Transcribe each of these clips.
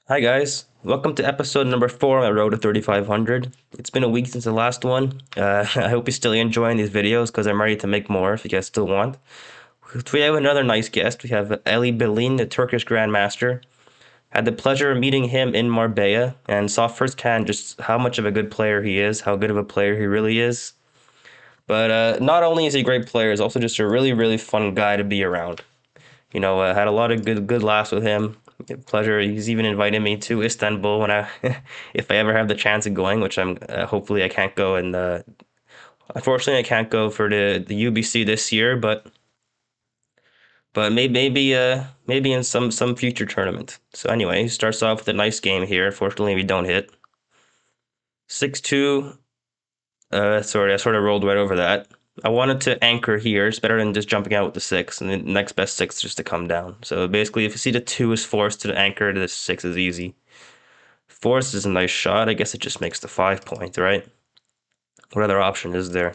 Hi guys, welcome to episode number 4 on my road to 3500. It's been a week since the last one. I hope you're still enjoying these videos because I'm ready to make more if you guys still want. We have another nice guest. We have Belene, the Turkish Grandmaster. Had the pleasure of meeting him in Marbella and saw firsthand just how much of a good player he is, how good of a player he really is. But not only is he a great player, he's also just a really fun guy to be around. Had a lot of good laughs with him. Pleasure. He's even invited me to Istanbul when I, if I ever have the chance of going, which I'm hopefully I can't go. And unfortunately, I can't go for the UBC this year, but maybe in some future tournament. So anyway, he starts off with a nice game here. Unfortunately, we don't hit 6-2. Sorry, I sort of rolled right over that. I wanted to anchor here. It's better than just jumping out with the 6, and the next best 6 just to come down. So basically, if you see the 2 is forced to the anchor, the 6 is easy. Force is a nice shot. I guess it just makes the 5 point, right? What other option is there?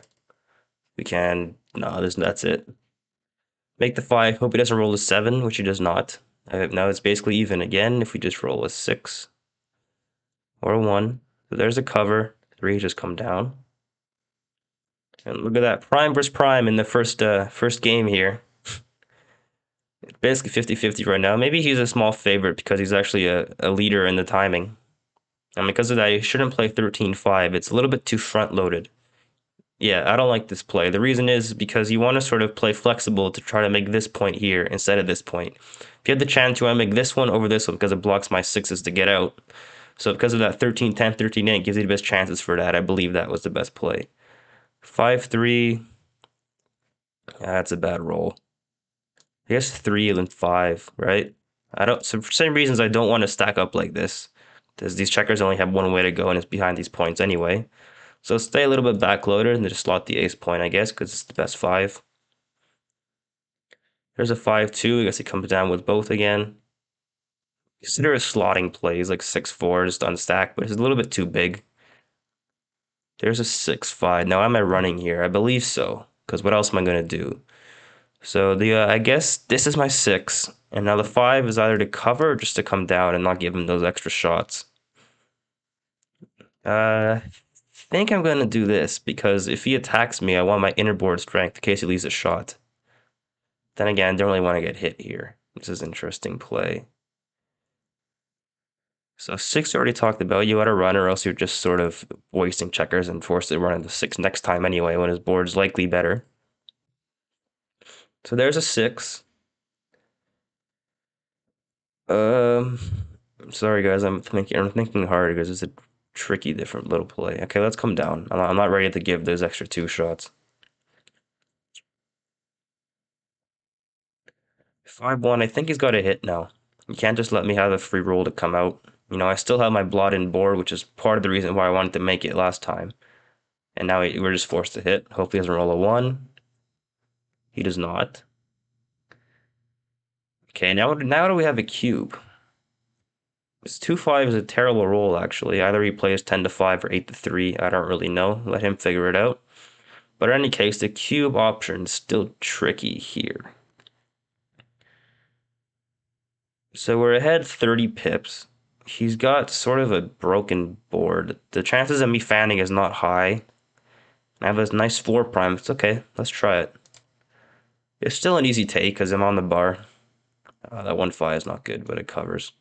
We can... No, that's it. Make the 5. Hope he doesn't roll a 7, which he does not. Now it's basically even again if we just roll a 6 or a 1. So there's a cover. 3 just come down. And look at that. Prime versus prime in the first game here. It's basically 50-50 right now. Maybe he's a small favorite because he's actually a leader in the timing. And because of that, he shouldn't play 13-5. It's a little bit too front-loaded. Yeah, I don't like this play. The reason is because you want to sort of play flexible to try to make this point here instead of this point. If you have the chance, you want to make this one over this one because it blocks my 6s to get out. So because of that 13-10, 13-8 gives you the best chances for that. I believe that was the best play. 5-3. That's a bad roll. I guess 3 and then 5, right? I don't. So for some reasons, I don't want to stack up like this, because these checkers only have one way to go, and it's behind these points anyway. So stay a little bit backloaded and just slot the ace point, I guess, because it's the best 5. There's a 5-2. I guess he comes down with both again. Consider a slotting plays like 6-4 just unstack, but it's a little bit too big. There's a 6-5. Now am I running here? I believe so, because what else am I gonna do? So I guess this is my 6, and now the 5 is either to cover or just to come down and not give him those extra shots. I think I'm gonna do this because if he attacks me, I want my inner board strength in case he leaves a shot. Then again, I don't really want to get hit here. This is an interesting play. So 6 already talked about. You gotta run, or else you're just sort of wasting checkers and forced to run into 6 next time anyway when his board's likely better. So there's a 6. Um, sorry guys, I'm thinking hard because it's a tricky, different little play. Okay, let's come down. I'm not ready to give those extra 2 shots. 5-1. I think he's got a hit now. You can't just let me have a free roll to come out. I still have my blot-in board, which is part of the reason why I wanted to make it last time. And now we're just forced to hit. Hopefully he doesn't roll a 1. He does not. Okay, now do we have a cube? This 2-5 is a terrible roll, actually. Either he plays 10-5 or 8-3. I don't really know. Let him figure it out. But in any case, the cube option is still tricky here. So we're ahead 30 pips. He's got sort of a broken board. The chances of me fanning is not high. I have a nice 4 prime. It's okay. Let's try it. It's still an easy take because I'm on the bar. That 1-5 is not good, but it covers.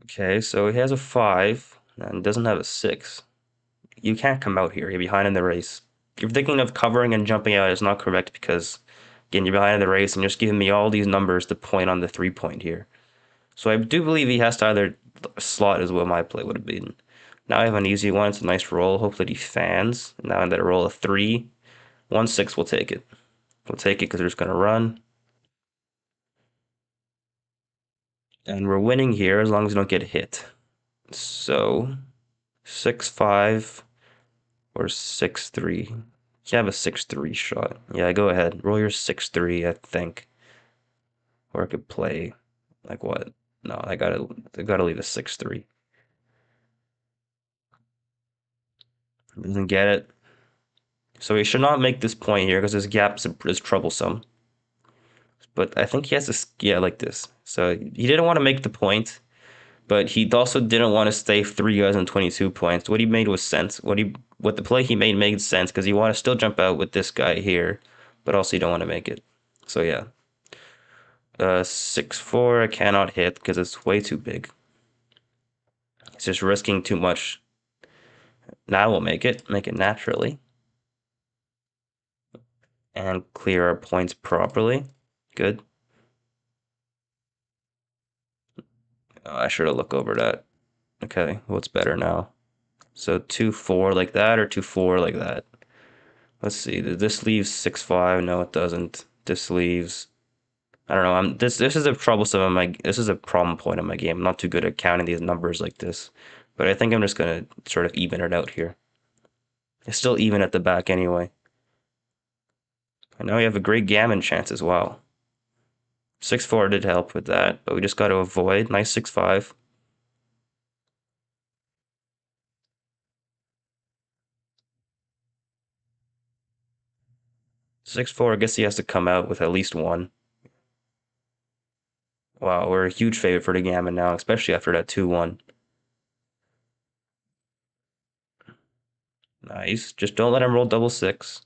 Okay, so he has a 5 and doesn't have a 6. You can't come out here. You're behind in the race. If you're thinking of covering and jumping out, it's not correct because, again, you're behind in the race and you're just giving me all these numbers to point on the 3 point here. So I do believe he has to either slot is what my play would have been. Now I have an easy one. It's a nice roll. Hopefully he fans. Now I'm going to roll a 3. 1-6, we'll take it. We'll take it because we're just going to run. And we're winning here as long as we don't get hit. So 6-5 or 6-3. You have a 6-3 shot. Yeah, go ahead. Roll your 6-3, I think. Or I could play like what? No, I gotta leave a 6-3. Doesn't get it. So he should not make this point here because his gap is troublesome. But I think he has this, yeah, like this. So he didn't want to make the point, but he also didn't want to stay three guys on 22 points. What he made was sense. What the play he made sense because you want to still jump out with this guy here, but also you don't want to make it. So yeah. 6-4 I cannot hit because it's way too big. It's just risking too much. Now we'll make it naturally. And clear our points properly. Good. Oh, I should have looked over that. Okay, what's better now? So 2-4 like that or 2-4 like that? Let's see. This leaves 6-5. No, it doesn't. This leaves. I don't know. This is a troublesome in my this is a problem point in my game. I'm not too good at counting these numbers like this. But I think I'm just gonna sort of even it out here. It's still even at the back anyway. And now we have a great gammon chance as well. 6-4 did help with that, but we just got to avoid. Nice 6-5. Six four, I guess he has to come out with at least one. Wow, we're a huge favorite for the gammon now, especially after that 2-1. Nice. Just don't let him roll double six.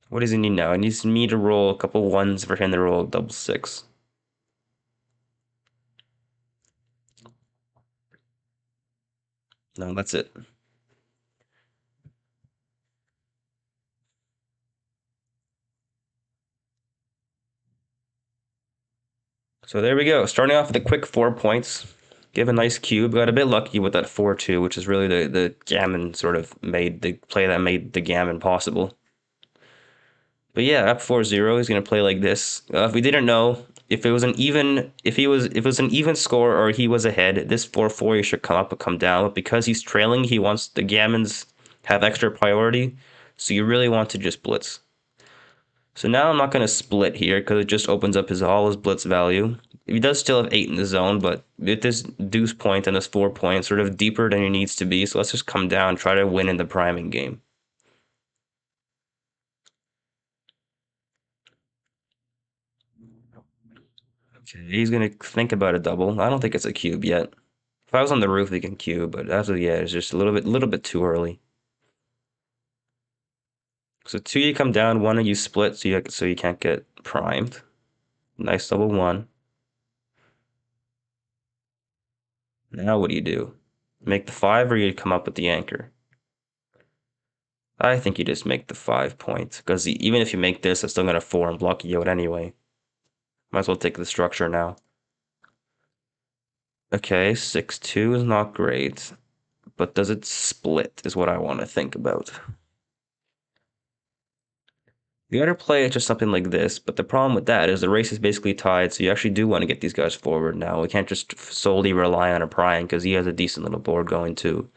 What does he need now? He needs me to roll a couple ones for him to roll double six. No, that's it. So there we go. Starting off with a quick 4 points. Give a nice cube. Got a bit lucky with that 4-2, which is really the gammon sort of made the play that made the gammon possible. But yeah, up 4-0, he's gonna play like this. If we didn't know if it was an even if it was an even score or he was ahead, this 4-4 he should come up or come down. But because he's trailing, he wants the gammons have extra priority. So you really want to just blitz. So now I'm not gonna split here because it just opens up all his blitz value. He does still have 8 in the zone, but with this deuce point and this 4 point, sort of deeper than he needs to be. So let's just come down, try to win in the priming game. Okay, he's gonna think about a double. I don't think it's a cube yet. If I was on the roof, we can cube, but as of yet, it's just a little bit too early. So two, you come down. One, you split, so you can't get primed. Nice double one. Now what do you do? Make the 5, or you come up with the anchor? I think you just make the 5 point, because even if you make this, it's still gonna 4 and block you out anyway. Might as well take the structure now. Okay, 6-2 is not great, but does it split is what I want to think about. The other play is just something like this, but the problem with that is the race is basically tied, so you actually do want to get these guys forward now. We can't just solely rely on a Brian because he has a decent little board going too.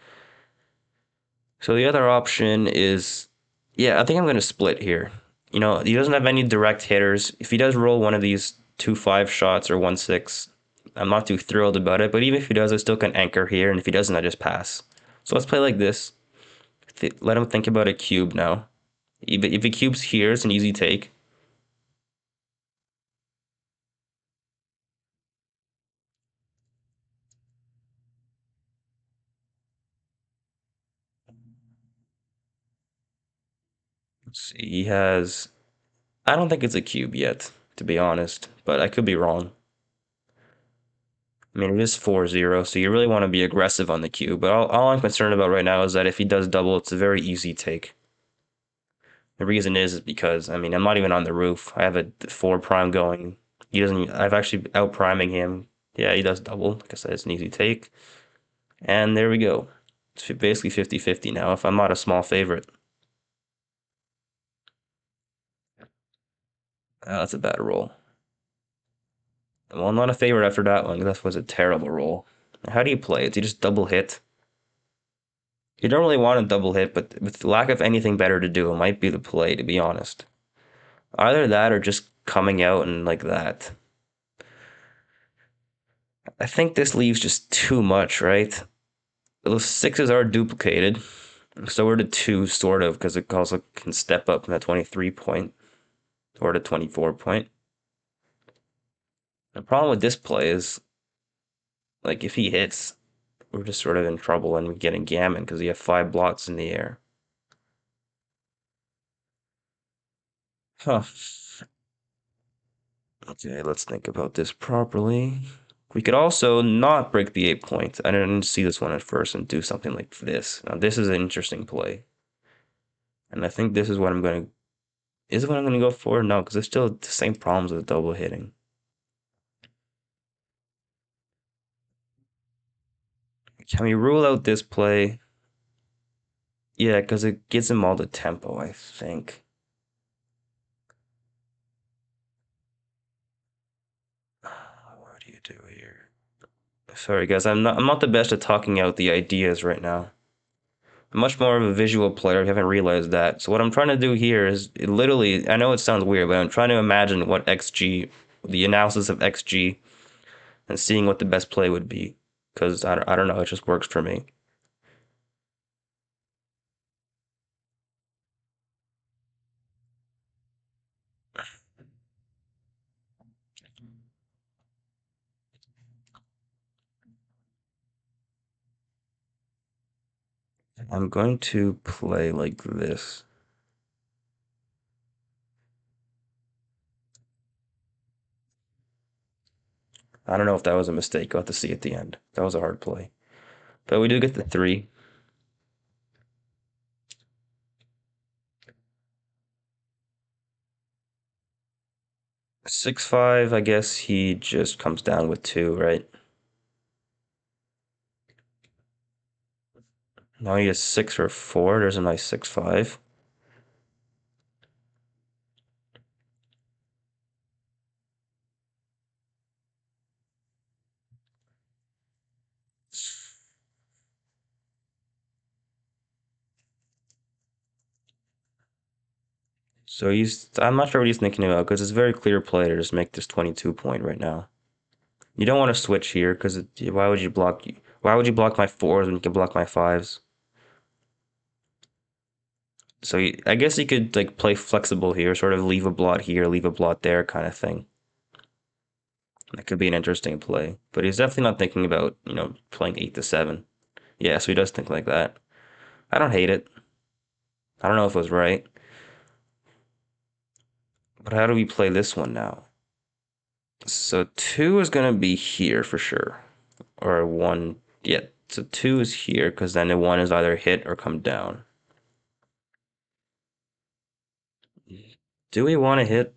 So the other option is, yeah, I think I'm going to split here. You know, he doesn't have any direct hitters. If he does roll one of these 2-5 shots or 1-6, I'm not too thrilled about it, but even if he does, I still can anchor here, and if he doesn't, I just pass. So let's play like this. Let him think about a cube now. If he cubes here, it's an easy take. Let's see, he has. I don't think it's a cube yet, to be honest, but I could be wrong. I mean, it is 4-0, so you really want to be aggressive on the cube, but all I'm concerned about right now is that if he does double, it's a very easy take. The reason is because, I mean, I'm not even on the roof. I have a 4 prime going. He doesn't, I've actually out priming him. Yeah, he does double. Like I said, it's an easy take. And there we go. It's basically 50-50 now if I'm not a small favorite. That's a bad roll. Well, I'm not a favorite after that one. That was a terrible roll. How do you play it? Do you just double hit? You don't really want a double hit, but with the lack of anything better to do, it might be the play, to be honest. Either that or just coming out and like that. I think this leaves just too much, right? Those sixes are duplicated. So we're to two, sort of, because it also can step up from that 23 point or to 24 point. The problem with this play is, like, if he hits, we're just sort of in trouble and we get in gammon because we have five blots in the air. Huh. Okay, let's think about this properly. We could also not break the 8 point. I didn't see this one at first and do something like this. Now, this is an interesting play. And I think this is what I'm going to... Is it what I'm going to go for? No, because it's still the same problems with double hitting. Can we rule out this play? Yeah, because it gives him all the tempo, I think. What do you do here? Sorry, guys, I'm not the best at talking out the ideas right now. I'm much more of a visual player. If you haven't realized that. So what I'm trying to do here is literally, I know it sounds weird, but I'm trying to imagine what XG, the analysis of XG, and seeing what the best play would be. Because I don't know, it just works for me. I'm going to play like this. I don't know if that was a mistake. I'll have to see at the end. That was a hard play. But we do get the three. 6-5, I guess he just comes down with two, right? Now he has 6 or 4. There's a nice 6-5. So I'm not sure what he's thinking about because it's a very clear play to just make this 22 point right now. You don't want to switch here because why would you block my fours when you can block my fives? So I guess you could like play flexible here, sort of leave a blot here, leave a blot there kind of thing. That could be an interesting play, but he's definitely not thinking about, playing 8 to 7. Yeah, so he does think like that. I don't hate it. I don't know if it was right, but how do we play this one now? So two is gonna be here for sure, or one. Yeah, so two is here because then the one is either hit or come down. Do we want to hit?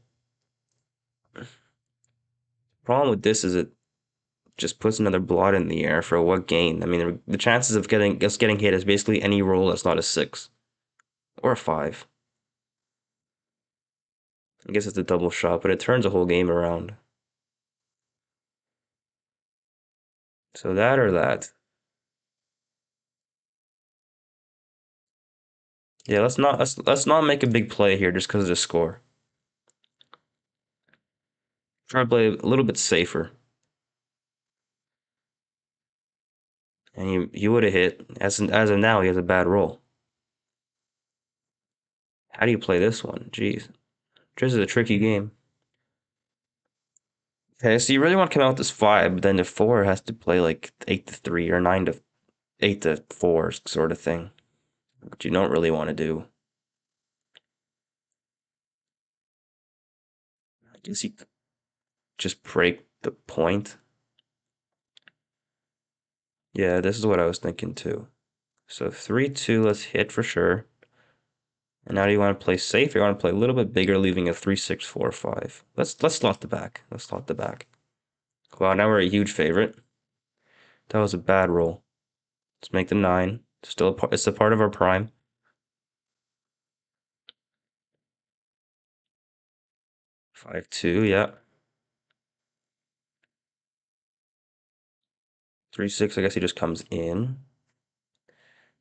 Problem with this is it just puts another blot in the air for what gain? I mean, the chances of getting hit is basically any roll that's not a 6 or a 5. I guess it's a double shot, but it turns a whole game around. So that or that. Yeah, let's not make a big play here just because of the score. Try to play a little bit safer. And he would have hit. As of now, he has a bad roll. How do you play this one? Jeez. This is a tricky game. Okay, so you really want to come out with this 5, but then the 4 has to play like 8 to 3 or 9 to 8 to 4 sort of thing. Which you don't really want to do. I guess you could just break the point. Yeah, this is what I was thinking too. So 3-2, let's hit for sure. And now do you want to play safe or you want to play a little bit bigger, leaving a 3-6-4-5? Let's slot the back. Let's slot the back. Wow, now we're a huge favorite. That was a bad roll. Let's make the 9. It's a part of our prime. 5-2, yeah. 3-6, I guess he just comes in.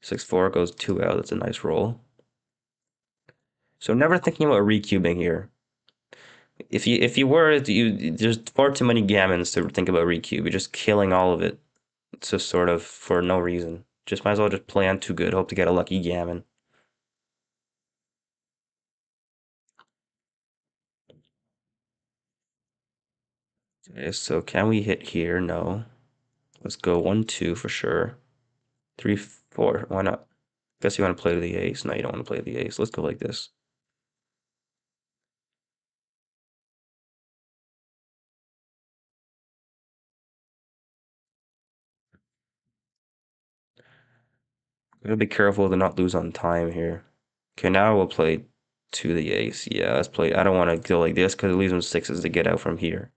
6-4 goes 2 out. That's a nice roll. So never thinking about recubing here. If you were, there's far too many gammons to think about recube. You're just killing all of it. It's just sort of for no reason. Just might as well just play on too good. Hope to get a lucky gammon. Okay, so can we hit here? No. Let's go 1-2 for sure. 3-4. Why not? Guess you want to play the ace. No, you don't want to play the ace. Let's go like this. Gotta be careful to not lose on time here. Okay, now we'll play to the ace. Yeah, let's play. I don't want to go like this because it leaves him sixes to get out from here.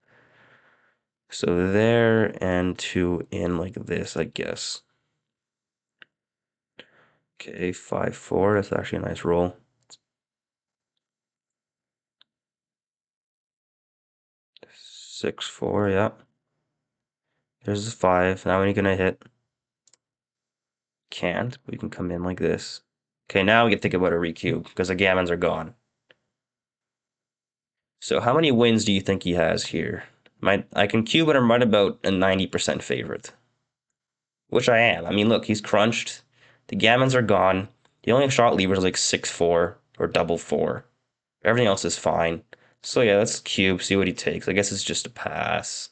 So there and two in like this, I guess. Okay, 5-4. That's actually a nice roll. 6-4. Yeah. There's a 5. Now when are you gonna hit? Can't. We can come in like this. Okay, now we get to think about a recube because the gammons are gone. So how many wins do you think he has here? I can cube it. I'm right about a 90% favorite, which I am. I mean, look, he's crunched. The gammons are gone. The only shot lever is like 6-4 or double 4. Everything else is fine. So yeah, let's cube, see what he takes. I guess it's just a pass.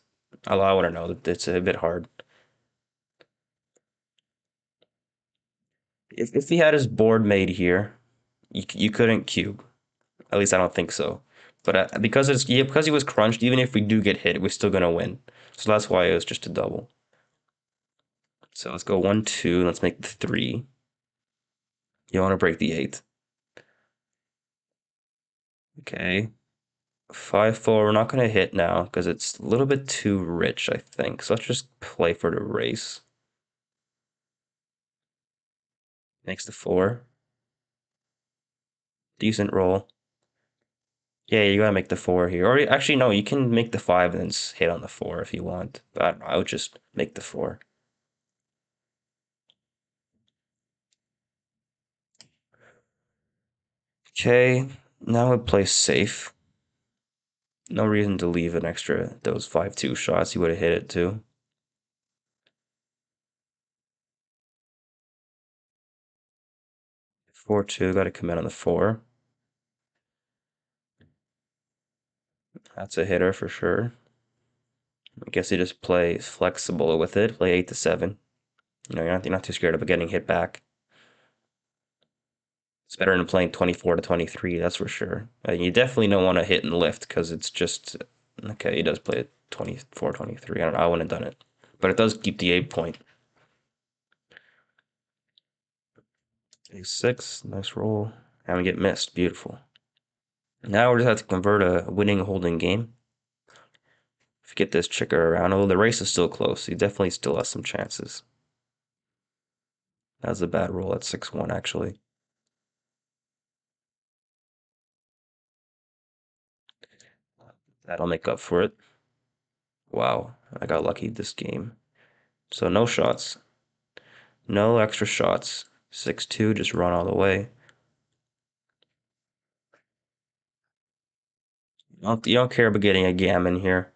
Although I want to know that it's a bit hard. If he had his board made here, you couldn't cube. At least I don't think so. But because because he was crunched, even if we do get hit, we're still gonna win. So that's why it was just a double. So let's go 1-2. Let's make the 3. You want to break the 8. Okay. 5-4. We're not gonna hit now because it's a little bit too rich, I think. So let's just play for the race. Makes the 4. Decent roll. Yeah, you gotta make the 4 here. Or actually, no, you can make the 5 and then hit on the 4 if you want. But I don't know, I would just make the 4. Okay, now we play safe. No reason to leave an extra, those 5-2 shots. He would have hit it too. 4-2, gotta commit on the 4. That's a hitter for sure. I guess he just plays flexible with it. Play 8-7. You know, you're not too scared of getting hit back. It's better than playing 24-23, that's for sure. You definitely don't want to hit and lift because it's just okay. He does play 24-23. I don't know. I wouldn't have done it, but it does keep the 8 point. A6, nice roll, and we get missed. Beautiful. Now we just have to convert a winning holding game. If you get this chicker around, although the race is still close, he definitely still has some chances. That was a bad roll at 6-1 actually. That'll make up for it. Wow, I got lucky this game. So no shots. No extra shots. 6-2, just run all the way. You don't care about getting a gammon here.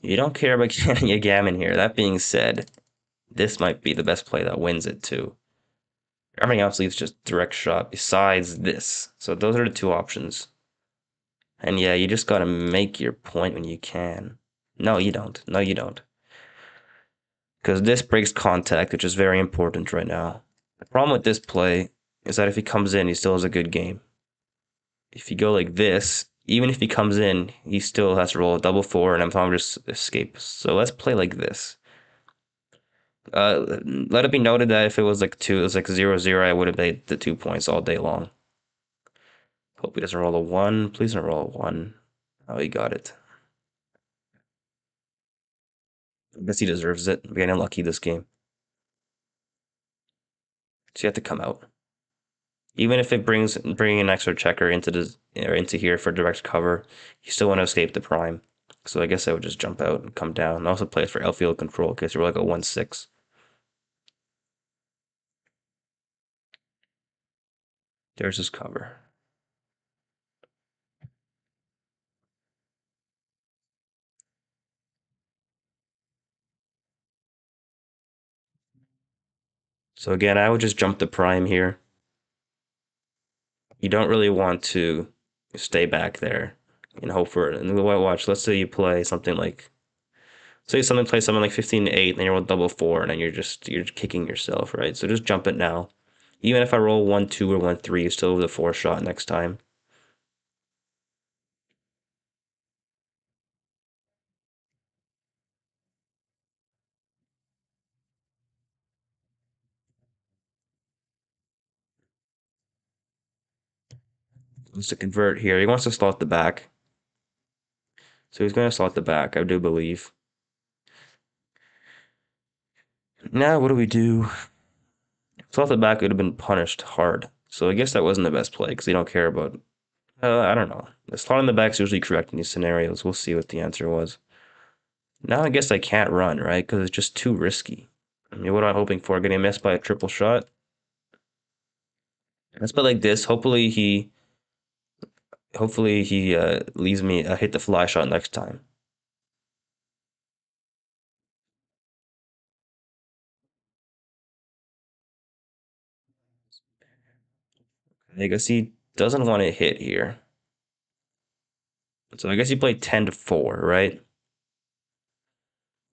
You don't care about getting a gammon here. That being said, this might be the best play that wins it too. Everything else leaves just direct shot besides this. So those are the two options. And yeah, you just gotta make your point when you can. No, you don't. No, you don't. Because this breaks contact, which is very important right now. The problem with this play is that if he comes in, he still has a good game. If you go like this, even if he comes in, he still has to roll a double 4, and I'm talking just escape. So let's play like this. Let it be noted that if it was like 2, it was like 0-0, I would have made the 2 points all day long. Hope he doesn't roll a 1. Please don't roll a 1. Oh, he got it. I guess he deserves it. I'm getting unlucky this game. So you have to come out. Even if it bringing an extra checker into the or into here for direct cover, you still want to escape the prime. So I guess I would just jump out and come down. And also play it for outfield control in case you're like a 1-6. There's his cover. So again, I would just jump the prime here. You don't really want to stay back there and hope for it. And the white watch, let's say you play something like play something like 15-8, and then you roll double four, and then you're kicking yourself, right? So just jump it now. Even if I roll 1-2 or 1-3, you still have the four shot next time. Wants to convert here. He wants to slot the back. So he's going to slot the back, I do believe. Now, what do we do? Slot the back would have been punished hard. So I guess that wasn't the best play because they don't care about. I don't know. The slot in the back is usually correct in these scenarios. We'll see what the answer was. Now I guess I can't run, right? Because it's just too risky. I mean, what am I hoping for? Getting missed by a triple shot? Let's play like this. Hopefully he leaves me hit the fly shot next time. I guess he doesn't want to hit here. So I guess he played 10-4, right?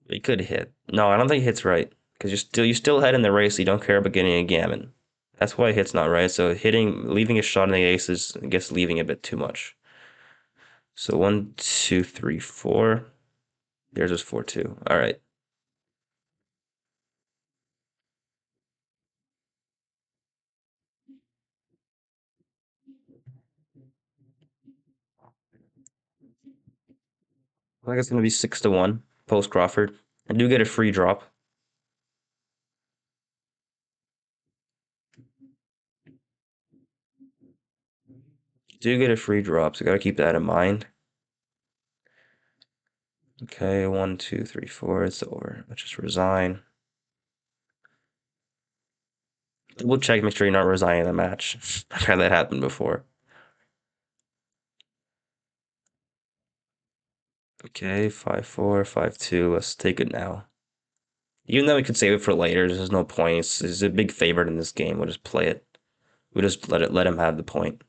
He could hit. No, I don't think he hits right. Because you're still ahead in the race, so you don't care about getting a gammon. That's why hit's not right. So leaving a shot in the ace is, I guess, leaving a bit too much. So 1, 2, 3, 4. There's his 4-2. All right. I think it's gonna be 6-1 post Crawford. I do get a free drop. Do get a free drop, so gotta keep that in mind. Okay, 1, 2, 3, 4. It's over. Let's just resign. We'll check, make sure you're not resigning the match. I've had that happen before. Okay, 5-4, 5-2. Let's take it now. Even though we could save it for later, there's no point. It's a big favorite in this game. We'll just play it. We'll just let him have the point.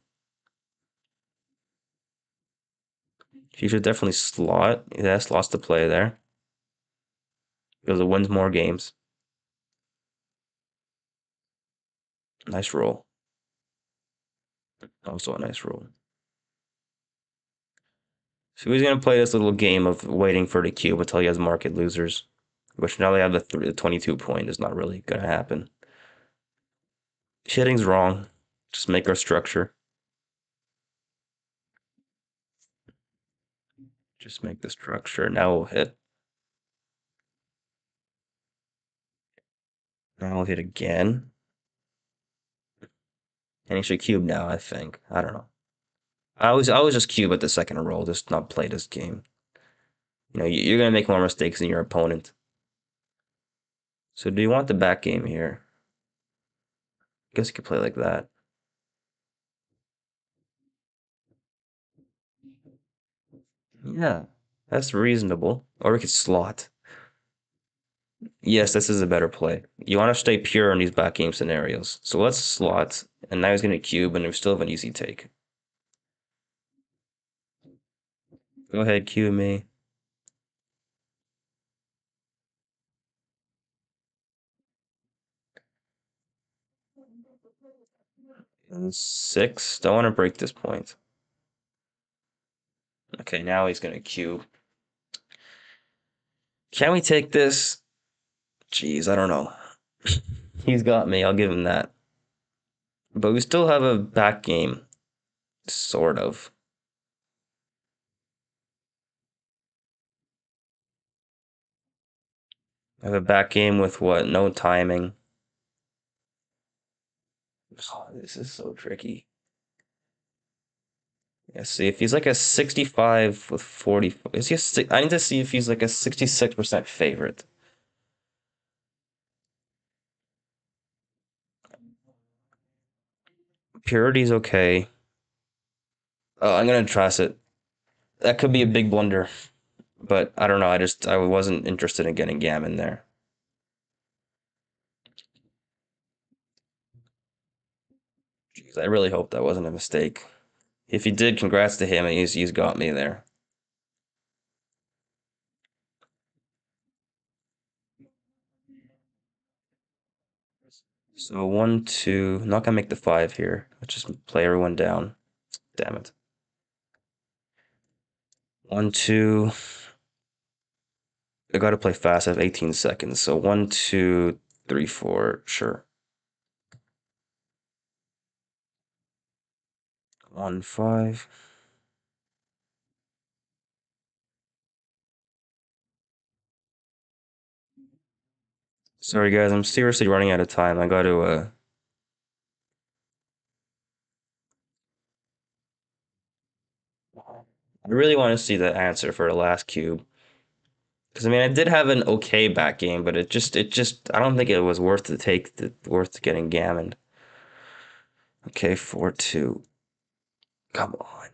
He should definitely slot. Yeah, slots to play there. Because it wins more games. Nice roll. Also a nice roll. So he's gonna play this little game of waiting for the cube until he has market losers. Which now they have the 22 point is not really gonna happen. Hitting's wrong. Just make our structure. Just make the structure. Now we'll hit. Now we'll hit again. And he should cube now, I think. I don't know. I always just cube at the second roll, just not play this game. You know, you're gonna make more mistakes than your opponent. So do you want the back game here? I guess you could play like that. Yeah, that's reasonable. Or we could slot. Yes, this is a better play. You want to stay pure in these back game scenarios. So let's slot, and now he's gonna cube, and we still have an easy take. Go ahead, cue me. And 6. Don't want to break this point. Okay, now he's gonna cube. Can we take this? Jeez, I don't know. He's got me. I'll give him that. But we still have a back game, sort of. I have a back game with what? No timing. Oh, this is so tricky. Yeah, see if he's like a 65 with 40. Is he I need to see if he's like a 66% favorite. Purity's okay. Oh, I'm gonna trust it. That could be a big blunder, but I don't know. I wasn't interested in getting Gammon there. Jeez, I really hope that wasn't a mistake. If he did, congrats to him. He's got me there. So one, two. Not gonna make the five here. Let's just play everyone down. Damn it. One, two. I gotta play fast. I have 18 seconds. So one, two, three, four. Sure. One, five. Sorry guys, I'm seriously running out of time. I gotta I really want to see the answer for the last cube. Because I mean, I did have an okay back game, but it just, I don't think it was worth worth getting gammoned. Okay, 4-2. Come on.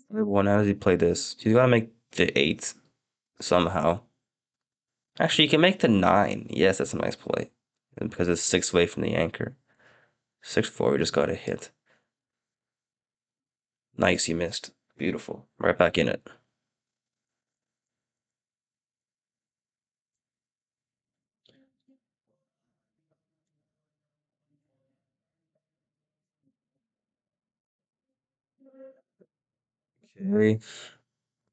One, how does he play this? He's gotta make the eight somehow. Actually, you can make the nine. Yes, that's a nice play. And because it's six away from the anchor. 6-4, we just got a hit. Nice, you missed. Beautiful. Right back in it. Okay.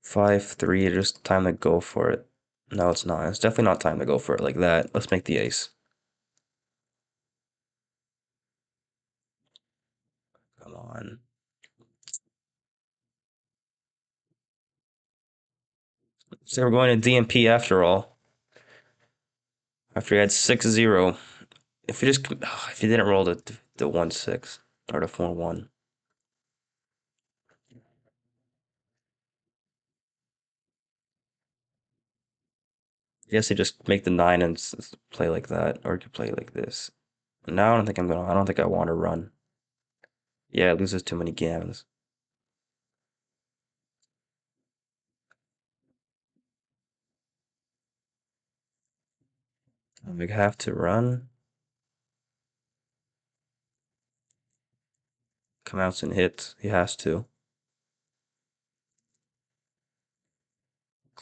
5-3, just time to go for it. No, it's not. It's definitely not time to go for it like that. Let's make the ace. Come on. So we're going to DMP after all. After he had 6-0. If you just if you didn't roll the 1-6 or the 4-1. Yes, you just make the nine and play like that, or you could play like this. No, I don't think I'm gonna. I don't think I want to run. Yeah, it loses too many gammons. We have to run. Come out and hit. He has to.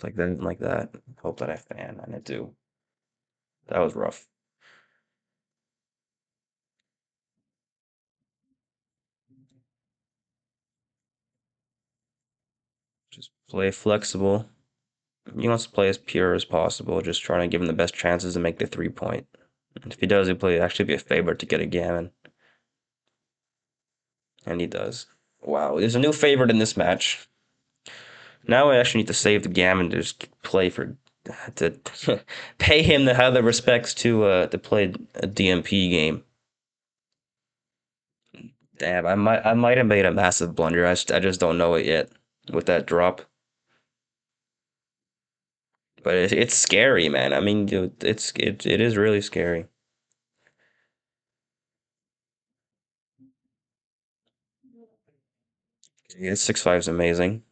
Like that, and like that. Hope that I fan, and I do. That was rough. Just play flexible. He wants to play as pure as possible, just trying to give him the best chances to make the 3 point. And if he does, he'll play actually be a favorite to get a gammon. And he does. Wow, there's a new favorite in this match. Now I actually need to save the gammon to just play for to pay him to have the respects to play a DMP game. Damn, I might have made a massive blunder. I just don't know it yet with that drop. But it's scary, man. I mean, dude, it is really scary. Yeah, 6-5 is amazing.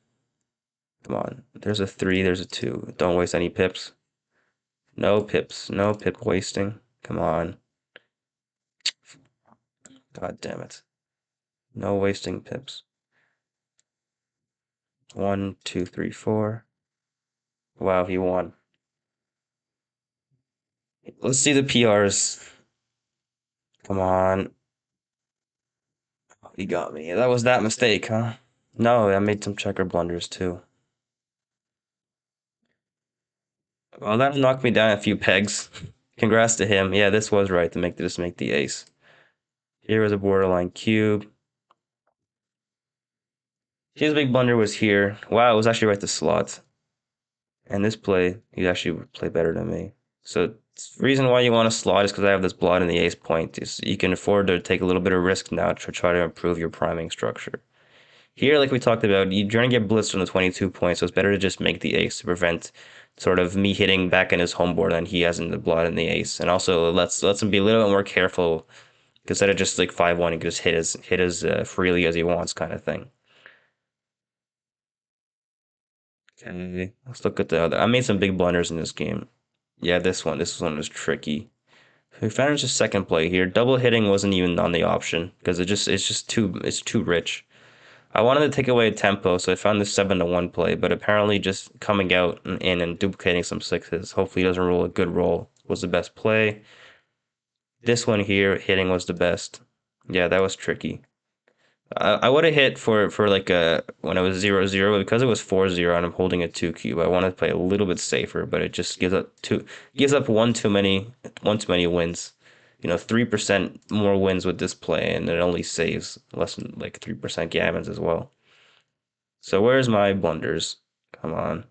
Come on. There's a 3, there's a 2. Don't waste any pips. No pips. No pip wasting. Come on. God damn it. No wasting pips. 1, 2, 3, 4. Wow, he won. Let's see the PRs. Come on. He got me. That was that mistake, huh? No, I made some checker blunders too. Well, that knocked me down a few pegs. Congrats to him. Yeah, this was right to make the ace. Here was a borderline cube. His big blunder was here. Wow, it was actually right to slot. And this play, he actually would play better than me. So the reason why you want to slot is because I have this blot in the ace point. Is you can afford to take a little bit of risk now to try to improve your priming structure. Here, like we talked about, you're gonna get blitzed from the 22 points, so it's better to just make the ace to prevent sort of me hitting back in his home board than he has in the blood in the ace. And also lets him be a little bit more careful instead of just like 5-1, he can just hit as freely as he wants kind of thing. Okay, let's look at the other. I made some big blunders in this game. Yeah, this one was tricky. We found just second play here. Double hitting wasn't even on the option because it's too rich. I wanted to take away tempo, so I found this 7-1 play, but apparently just coming out and in and duplicating some sixes, hopefully he doesn't roll a good roll, was the best play. This one here, hitting was the best. Yeah, that was tricky. I would have hit for like a when it was 0-0 because it was 4-0 and I'm holding a 2 cube. I want to play a little bit safer, but it just gives up one too many wins. 3% more wins with this play, and it only saves less than like 3% gammons as well. So where's my blunders? Come on.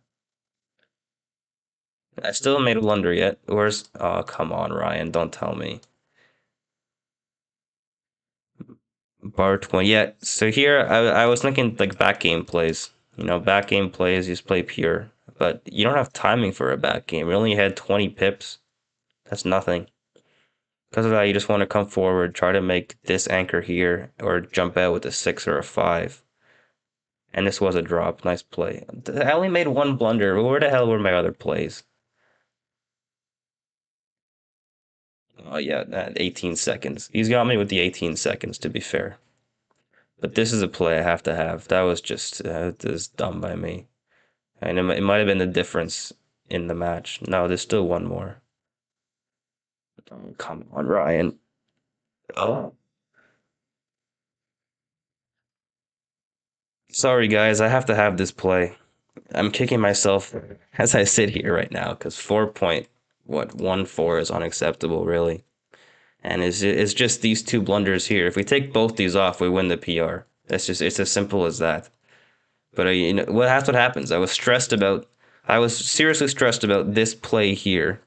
I still haven't made a blunder yet. Where's oh come on, Ryan, don't tell me. Bar 20. Yeah, so here I was thinking like back game plays. Back game plays, you just play pure. But you don't have timing for a back game. We only had 20 pips. That's nothing. Because of that, you just want to come forward, try to make this anchor here, or jump out with a 6 or a 5. And this was a drop. Nice play. I only made one blunder. Where the hell were my other plays? Oh yeah, 18 seconds. He's got me with the 18 seconds, to be fair. But this is a play I have to have. That was just dumb by me. And it might have been the difference in the match. No, there's still one more. Oh, come on, Ryan. Oh. Sorry, guys. I have to have this play. I'm kicking myself as I sit here right now because 4.14 is unacceptable, really. And it's just these two blunders here. If we take both these off, we win the PR. It's as simple as that. But well, that's what happens. I was seriously stressed about this play here,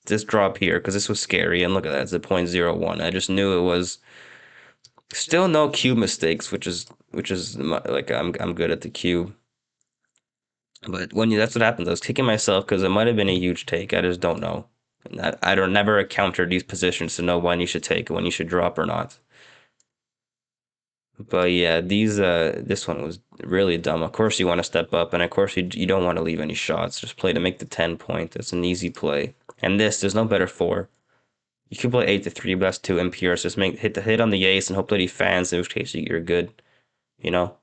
this drop here, because this was scary. And look at that, it's a .01. I just knew it was still no cube mistakes, which is like I'm good at the cube. But that's what happens. I was kicking myself because it might have been a huge take. I just don't know. And I don't never encounter these positions to know when you should take, when you should drop or not. But yeah, this one was really dumb. Of course you want to step up, and of course you don't want to leave any shots. Just play to make the 10 point. It's an easy play. And there's no better four. You could play 8-3, but that's too impure. So just hit the hit on the ace and hope that he fans, in which case you're good. You know.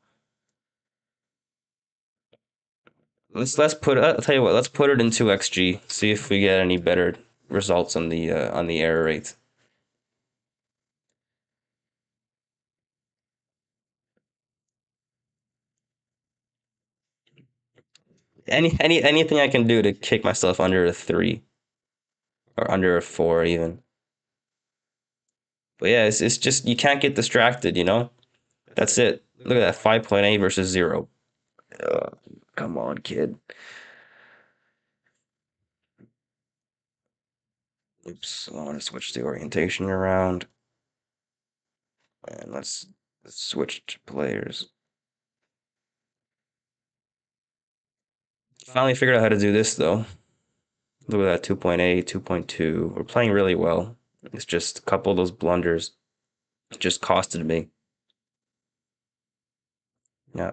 Let's put I'll tell you what, let's put it in 2xg. See if we get any better results on the error rate. Anything I can do to kick myself under a 3 or under a 4 even. But yeah, it's just you can't get distracted. That's it. Look at that 5.8 versus 0. Come on, kid. Oops, I want to switch the orientation around. And let's switch to players. Finally figured out how to do this though. Look at that 2.8, 2.2. We're playing really well. It's just a couple of those blunders just costed me. Yeah.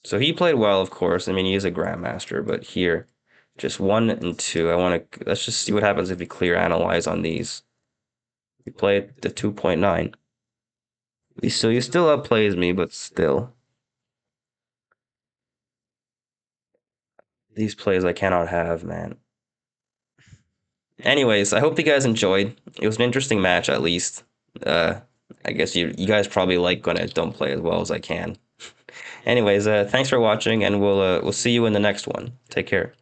So he played well, of course. I mean, he is a grandmaster, but here, just 1 and 2. Let's just see what happens if we clear analyze on these. We play the 2.9. He still outplays me, but still. These plays I cannot have, man. Anyways, I hope you guys enjoyed. It was an interesting match, at least. Uh, I guess you guys probably like when I don't play as well as I can. Anyways, thanks for watching, and we'll see you in the next one. Take care.